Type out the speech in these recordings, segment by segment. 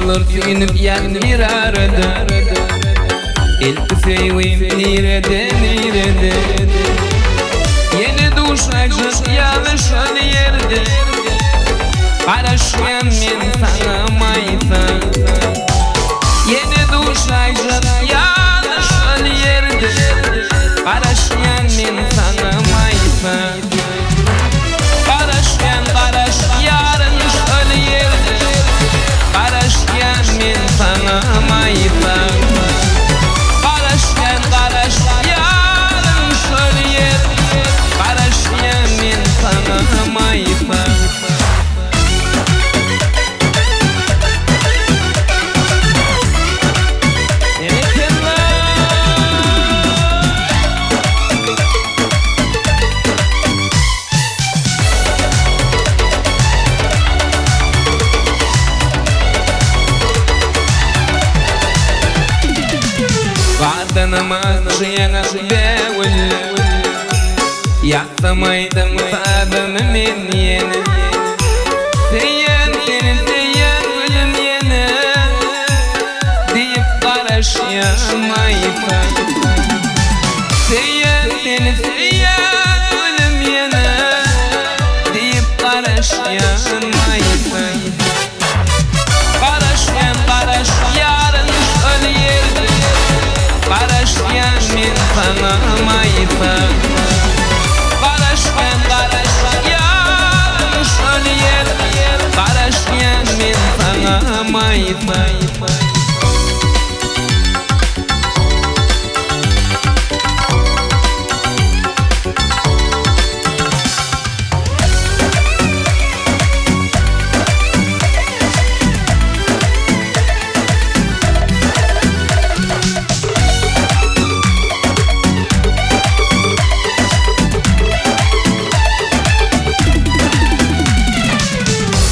Yıllar suyunup yanmirardı İlk sevim nirede nirede Yeni duşacık yalışan yerde Araşmayan men sana maysa Yeni duşacık yalışan yerde Araşmayan men sana maysa Araşmayan karaş yarın şöyle yerde Araşmayan men sana maysa Araşmayan karaş yarın şöyle yerde Araşmayan men sana maysa Vatanıma kıyanak beğül Yaktamaydım fadımı men yeni Seyyen seni seyyen ölüm yeni Deyip karışyamaysa Seyyen seni seyyen ölüm yeni Deyip karışyamaysa Karışyan karış yarın şöyle yerde Karışyan men sana maysa Karışyan karış yarın şöyle yerde Karışyan men sana maysa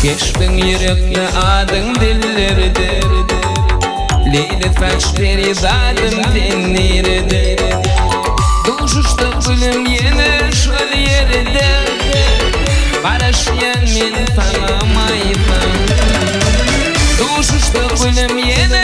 Geçtin yürekli adın dillerde Leyli saç perizadım tenlerde Duşuşta gülüm yeni şöyle yerde Karışyan men sana maysa Duşuşta gülüm yeni